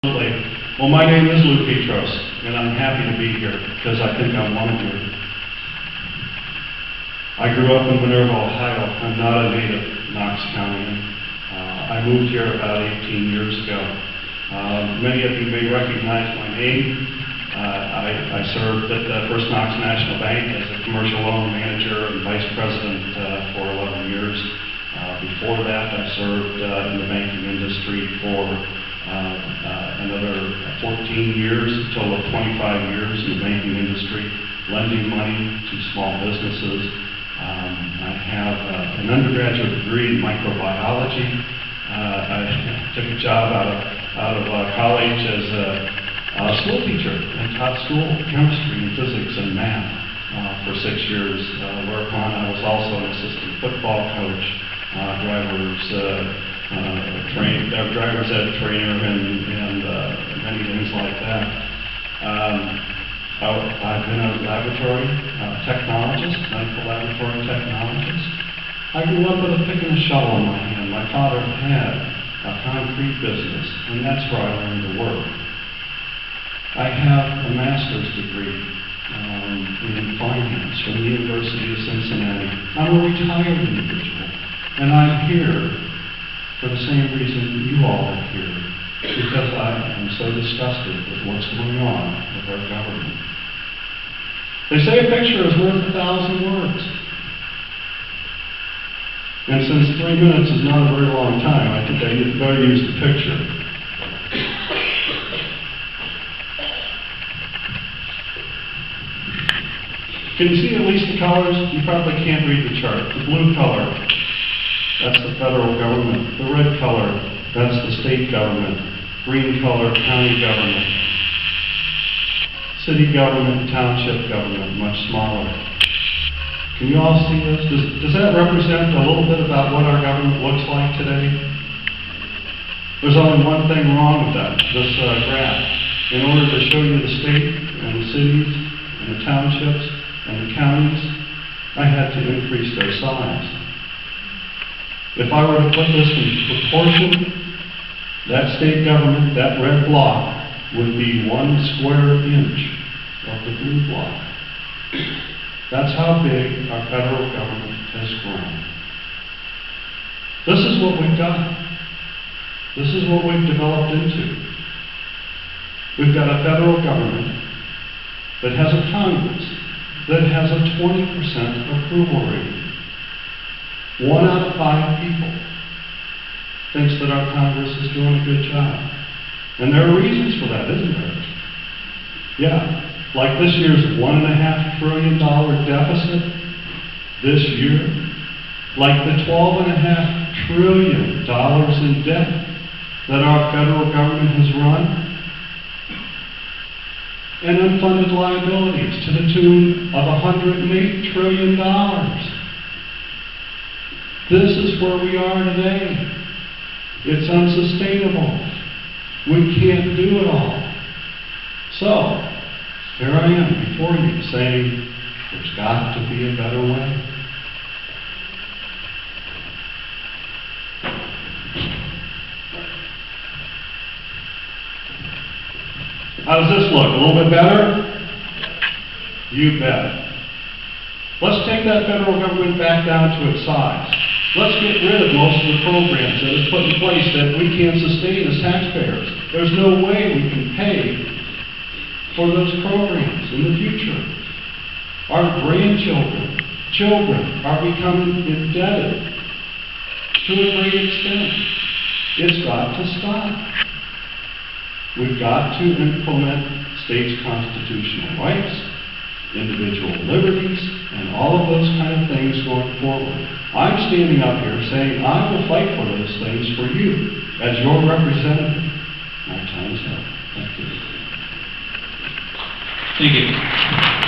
Well, my name is Petros, and I'm happy to be here because I think I'm one of you. I grew up in Minerva, Ohio. I'm not a native Knox County. I moved here about 18 years ago. Many of you may recognize my name. I served at the First Knox National Bank as a commercial loan manager and vice president for 11 years. Before that, I served in the banking industry for another 14 years, a total of 25 years in the banking industry, lending money to small businesses. I have an undergraduate degree in microbiology. I took a job out of college as a school teacher and taught school chemistry and physics and math for 6 years, whereupon I was also an assistant football coach, driver's ed trainer, and many things like that. I've been a laboratory technologist, medical laboratory technologist. I grew up with a pick and a shovel in my hand. My father had a concrete business, and that's where I learned to work. I have a master's degree in finance from the University of Cincinnati. I'm a retired individual, and I'm here for the same reason you all are here, because I am so disgusted with what's going on with our government. They say a picture is worth 1,000 words. And since 3 minutes is not a very long time, I think I better use the picture. Can you see at least the colors? You probably can't read the chart. The blue color, that's the federal government. The red color, that's the state government. Green color, county government. City government, township government, much smaller. Can you all see this? Does that represent a little bit about what our government looks like today? There's only one thing wrong with this graph. In order to show you the state and the cities and the townships and the counties, I had to increase their size. If I were to put this in proportion, that state government, that red block, would be 1 square inch of the blue block. That's how big our federal government has grown. This is what we've got. This is what we've developed into. We've got a federal government that has a Congress that has a 20% approval rating. 1 out of 5 people thinks that our Congress is doing a good job. And there are reasons for that, isn't there? Yeah, like this year's $1.5 trillion deficit this year, like the $12.5 trillion in debt that our federal government has run, and unfunded liabilities to the tune of $108 trillion. This is where we are today. It's unsustainable. We can't do it all. So, here I am before you saying, there's got to be a better way. How does this look? A little bit better? You bet. Let's take that federal government back down to its size. Let's get rid of most of the programs that are put in place that we can't sustain as taxpayers. There's no way we can pay for those programs in the future. Our children are becoming indebted to a great extent. It's got to stop. We've got to implement states' constitutional rights, individual liberties, and all of those kind of things going forward. I'm standing up here saying I will fight for those things for you as your representative. My time's up. Thank you. Thank you.